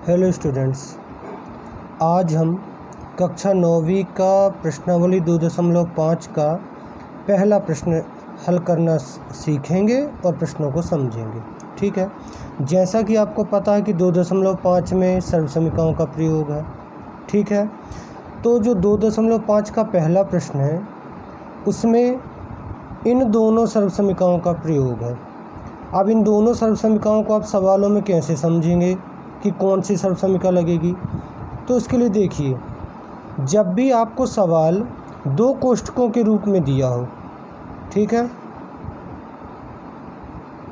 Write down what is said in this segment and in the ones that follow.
Hello students, आज हम कक्षा 9वीं का प्रश्नावली 2.5 का पहला प्रश्न हल करना सीखेंगे और प्रश्नों को समझेंगे। ठीक है, जैसा कि आपको पता है कि 2.5 में सर्वसमीकरणों का प्रयोग है। ठीक है, तो जो 2.5 का पहला प्रश्न है उसमें इन दोनों सर्वसमीकरणों का प्रयोग है। अब इन दोनों सर्वसमीकरणों को आप सवालों में कैसे समझेंगे कि कौन सी सर्वसमीकरण लगेगी, तो इसके लिए देखिए, जब भी आपको सवाल दो कोष्ठकों के रूप में दिया हो, ठीक है,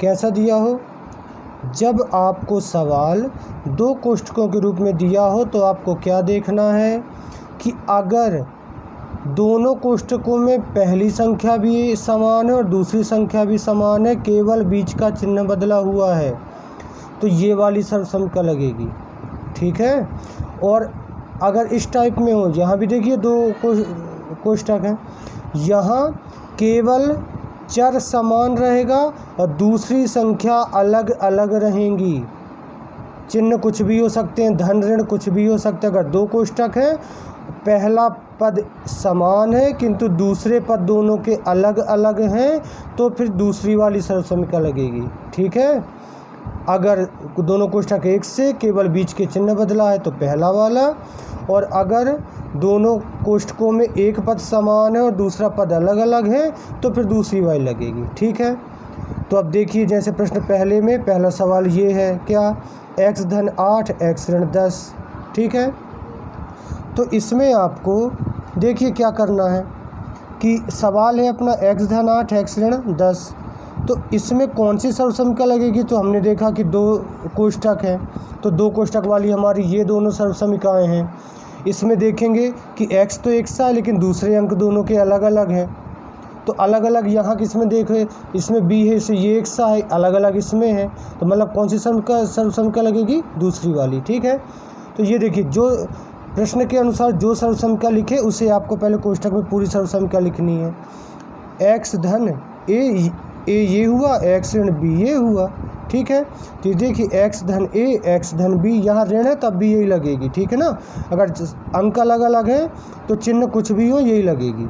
कैसा दिया हो, जब आपको सवाल दो कोष्ठकों के रूप में दिया हो तो आपको क्या देखना है कि अगर दोनों कोष्ठकों में पहली संख्या भी समान है और दूसरी संख्या भी समान है, केवल बीच का चिन्ह बदला हुआ है, तो ये वाली सर्वसमीकरण लगेगी। ठीक है, और अगर इस टाइप में हो, यहाँ भी देखिए दो कोष्ठक हैं, यहाँ केवल चर समान रहेगा और दूसरी संख्या अलग अलग रहेंगी। चिन्ह कुछ भी हो सकते हैं, धन ऋण कुछ भी हो सकते हैं। अगर दो कोष्ठक हैं, पहला पद समान है किंतु दूसरे पद दोनों के अलग अलग हैं, तो फिर दूसरी वाली सर्वसमीकरण लगेगी। ठीक है, अगर दोनों कोष्ठक एक से केवल बीच के चिन्ह बदला है तो पहला वाला, और अगर दोनों कोष्ठकों में एक पद समान है और दूसरा पद अलग अलग है तो फिर दूसरी वाली लगेगी। ठीक है, तो अब देखिए, जैसे प्रश्न पहले में पहला सवाल ये है, क्या, x धन 8 x ऋण 10। ठीक है, तो इसमें आपको देखिए क्या करना है कि सवाल है अपना x धन 8 x ऋण 10, तो इसमें कौन सी सर्वसमीकरण लगेगी। तो हमने देखा कि दो कोष्ठक हैं, तो दो कोष्ठक वाली हमारी ये दोनों सर्वसमीकरणें हैं। इसमें देखेंगे कि x तो एक सा है लेकिन दूसरे अंक दोनों के अलग अलग हैं, तो अलग अलग यहाँ किसमें देखें, इसमें b है, इसे ये एक सा है, अलग अलग इसमें है, तो मतलब कौन सी सर्वसमीकरण लगेगी, दूसरी वाली। ठीक है, तो ये देखिए, जो प्रश्न के अनुसार जो सर्वसमीकरण लिखे उसे आपको पहले कोष्ठक में पूरी सर्वसमीकरण लिखनी है। x धन a ये हुआ, x ऋण b ये हुआ। ठीक है, तो देखिए x धन a x धन b, यहाँ ऋण है तब भी यही लगेगी। ठीक है ना, अगर अंक अलग अलग है तो चिन्ह कुछ भी हो यही लगेगी।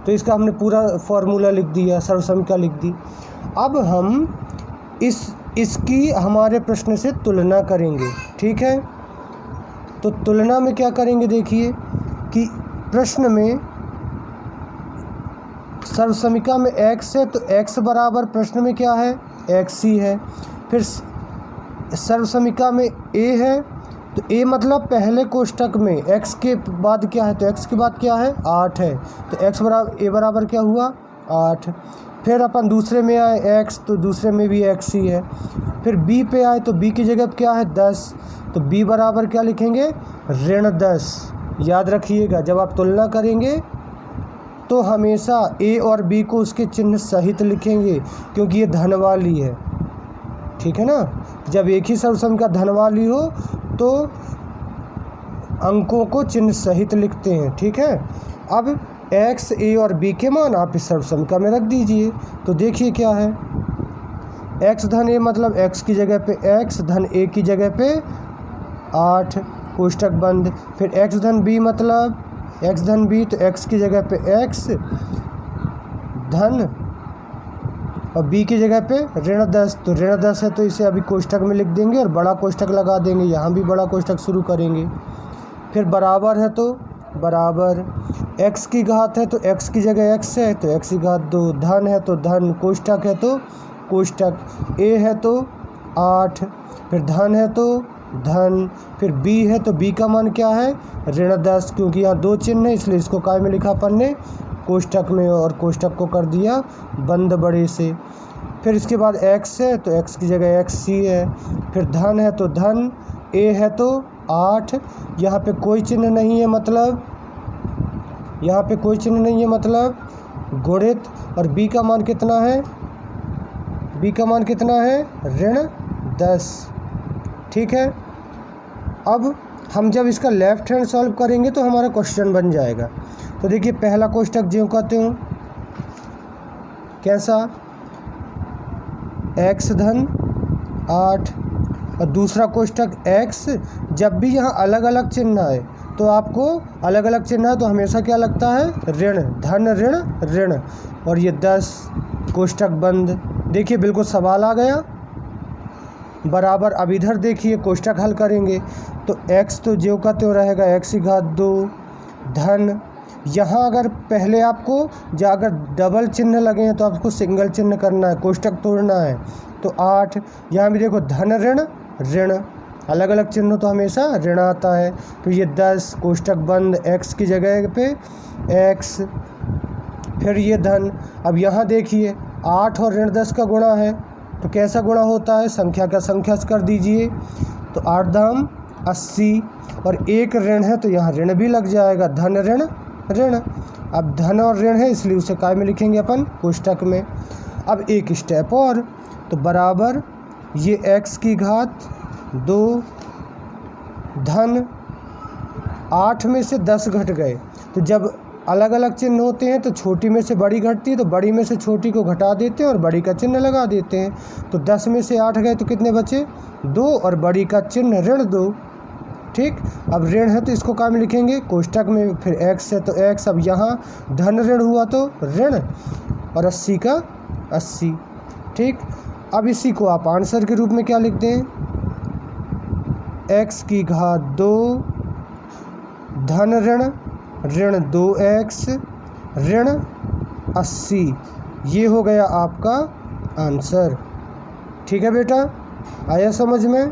तो इसका हमने पूरा फॉर्मूला लिख दिया, सर्वसमीकरण लिख दी। अब हम इसकी हमारे प्रश्न से तुलना करेंगे। ठीक है, तो तुलना में क्या करेंगे, देखिए कि प्रश्न में सर्वसमीकरण में x है तो x बराबर प्रश्न में क्या है, x ही है। फिर सर्वसमीकरण में a है तो a मतलब पहले कोष्ठक में x के बाद क्या है, तो x के बाद क्या है, 8 है, तो x बराबर a बराबर क्या हुआ, 8। फिर अपन दूसरे में आए x, तो दूसरे में भी x ही है। फिर b पे आए तो b की जगह क्या है, 10, तो b बराबर क्या लिखेंगे, ऋण 10। याद रखिएगा, जब आप तुलना करेंगे तो हमेशा a और b को उसके चिन्ह सहित लिखेंगे, क्योंकि ये धन वाली है। ठीक है ना, जब एक ही सर्वसमीकरण धन वाली हो तो अंकों को चिन्ह सहित लिखते हैं। ठीक है, अब x, a और b के मान आप इस सर्वसमीकरण में रख दीजिए। तो देखिए क्या है, x धन a मतलब x की जगह पे x, धन a की जगह पे 8, कोष्ठक बंद। फिर x धन b मतलब x धन b, तो x की जगह पे x, धन और b की जगह पे ऋण 10, तो ऋण 10 है तो इसे अभी कोष्ठक में लिख देंगे और बड़ा कोष्ठक लगा देंगे, यहाँ भी बड़ा कोष्ठक शुरू करेंगे। फिर बराबर है तो बराबर, x की घात है तो x की जगह x है तो x की घात 2, धन है तो धन, कोष्ठक है तो कोष्ठक, a है तो 8, फिर धन है तो धन, फिर b है तो b का मान क्या है, ऋण 10, क्योंकि यहाँ दो चिन्ह है इसलिए इसको काय में लिखा अपन ने, कोष्ठक में, और कोष्ठक को कर दिया बंद बड़े से। फिर इसके बाद x है तो x की जगह x ही है। फिर धन है तो धन, a है तो 8, यहाँ पे कोई चिन्ह नहीं है मतलब, यहाँ पे कोई चिन्ह नहीं है मतलब गुणित, और b का मान कितना है, b का मान कितना है, ऋण 10। ठीक है, अब हम जब इसका लेफ्ट हैंड सॉल्व करेंगे तो हमारा क्वेश्चन बन जाएगा। तो देखिए, पहला कोष्ठक जो कहते हूँ कैसा, x धन 8, और दूसरा कोष्टक x। जब भी यहाँ अलग अलग चिन्ह है तो आपको अलग अलग चिन्ह है तो हमेशा क्या लगता है, ऋण, धन ऋण ऋण। और ये 10 कोष्टक बंद। देखिए बिल्कुल सवाल आ गया बराबर। अब इधर देखिए कोष्टक हल करेंगे तो x तो ज्यों का त्यों रहेगा, x की घात 2 धन। यहाँ अगर पहले आपको अगर डबल चिन्ह लगे हैं तो आपको सिंगल चिन्ह करना है, कोष्टक तोड़ना है। तो 8, यहाँ भी देखो धन ऋण ऋण, अलग अलग चिन्ह तो हमेशा ऋण आता है। तो ये 10 कोष्टक बंद, x की जगह पे x, फिर ये धन। अब यहाँ देखिए 8 और ऋण 10 का गुणा है तो कैसा गुणा होता है, संख्या का संख्या कर दीजिए। तो 8 दाम 80 और एक ऋण है तो यहाँ ऋण भी लग जाएगा, धन ऋण ऋण। अब धन और ऋण है इसलिए उसे काय में लिखेंगे अपन, कोष्टक में। अब एक स्टेप और, तो बराबर ये x की घात 2 धन 8 में से 10 घट गए। तो जब अलग अलग चिन्ह होते हैं तो छोटी में से बड़ी घटती है तो बड़ी में से छोटी को घटा देते हैं और बड़ी का चिन्ह लगा देते हैं। तो 10 में से 8 गए तो कितने बचे, 2 और बड़ी का चिन्ह ऋण 2। ठीक, अब ऋण है तो इसको क्या में लिखेंगे, कोष्टक में। फिर x है तो x, अब यहाँ धन ऋण हुआ तो ऋण, और 80 का 80। ठीक, अब इसी को आप आंसर के रूप में क्या लिखते हैं, x की घात 2 धन ऋण ऋण 2x ऋण 80। ये हो गया आपका आंसर। ठीक है बेटा, आया समझ में।